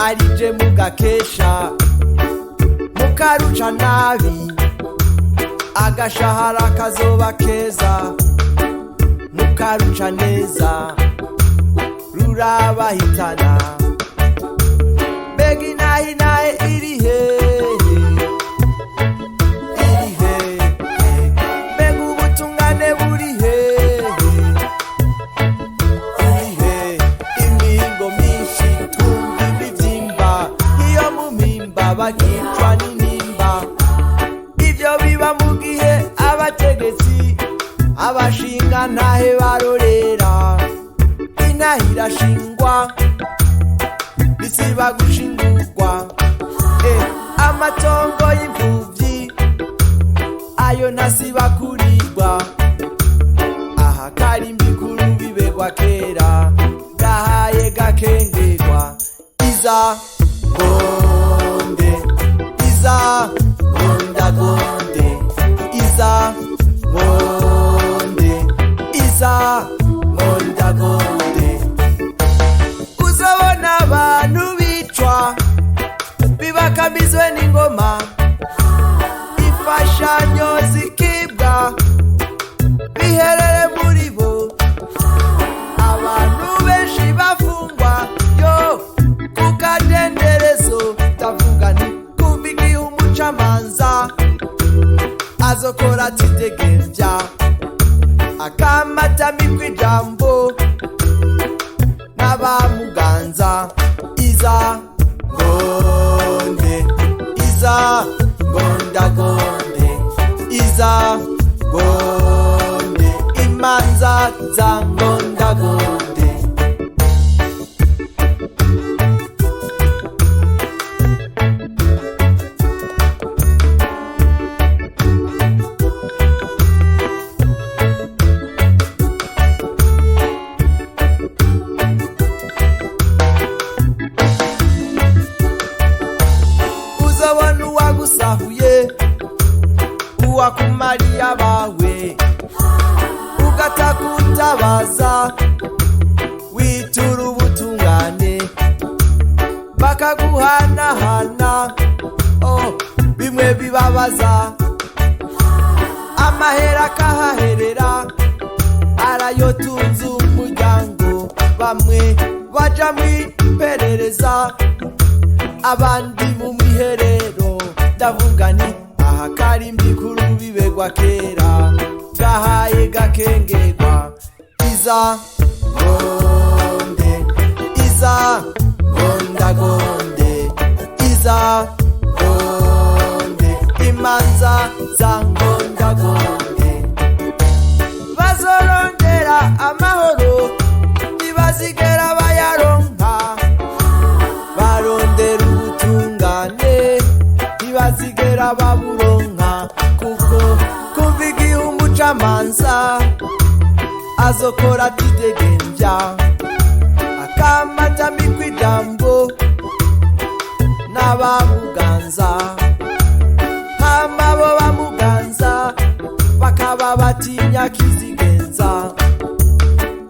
arije mugakesha mukaruca nabi agashahara kazoba keza mukaruca neza rurabahitana mbega inahinahe irihe mbega ubutungane burihe imihingo myinshi twumva imivyimba iyo mu mpimba bakicwa n'intimba ivyo biba mu gihe abategetsi abashinga ntahe barorera inaha irashingwa bisiba gushingurwa amatongo y'imfuvyi ayo ntasiba kurirwa aha karimbikuru bibegwa kera gahaye gakengerwa Izangonde Izangondagonde Izangonde Izangondagonde uzabona abantu bicwa bibakamizwe n'ingoma imfashanyo zikibwa biherere muri bo abantu benshi bafungwa yo kukadenderezo ndavuga nti kumva igihe umucamanza azokora atidegemvya akamatamikwa ijambo n'abamuganza Izangonde Izangondagonde Izangonde imanza zangondagonde uzabona uwagusahuye uwakumariya bawe ugatakutabaza witura ubutungane bakaguhanahana bimwe bibabaza amahera akahaherera arayotunze umuryango bamwe baja mwiperereza abandi mu miherero ndavuga nti aha karimbikuru bibegwa kera gahaye gakengerwa Izangonde Izangondagonde Izangonde imanza zangondagonde bazorondera amahoro ntibazigera bayaronka barondera ubutungane ntibazigera baburonka kuko kumva igihe umucamanza azokora atidegemvya akamatamikwa ijambo n'abamuganza hama bo bamuganza bakaba batinya kizigenza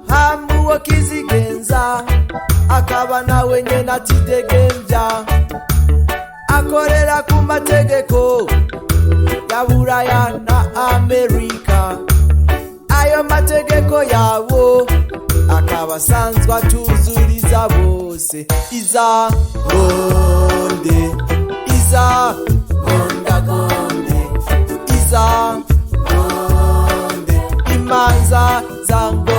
hama uwo kizigenza akaba nawe nyene atidegemvya akorera ku mategeko ya Buraya na Amerika ayo mategeko yabo akaba asanzwe atuzuriza bose Izangonde Izangondagonde Izangonde imanza zangondagonde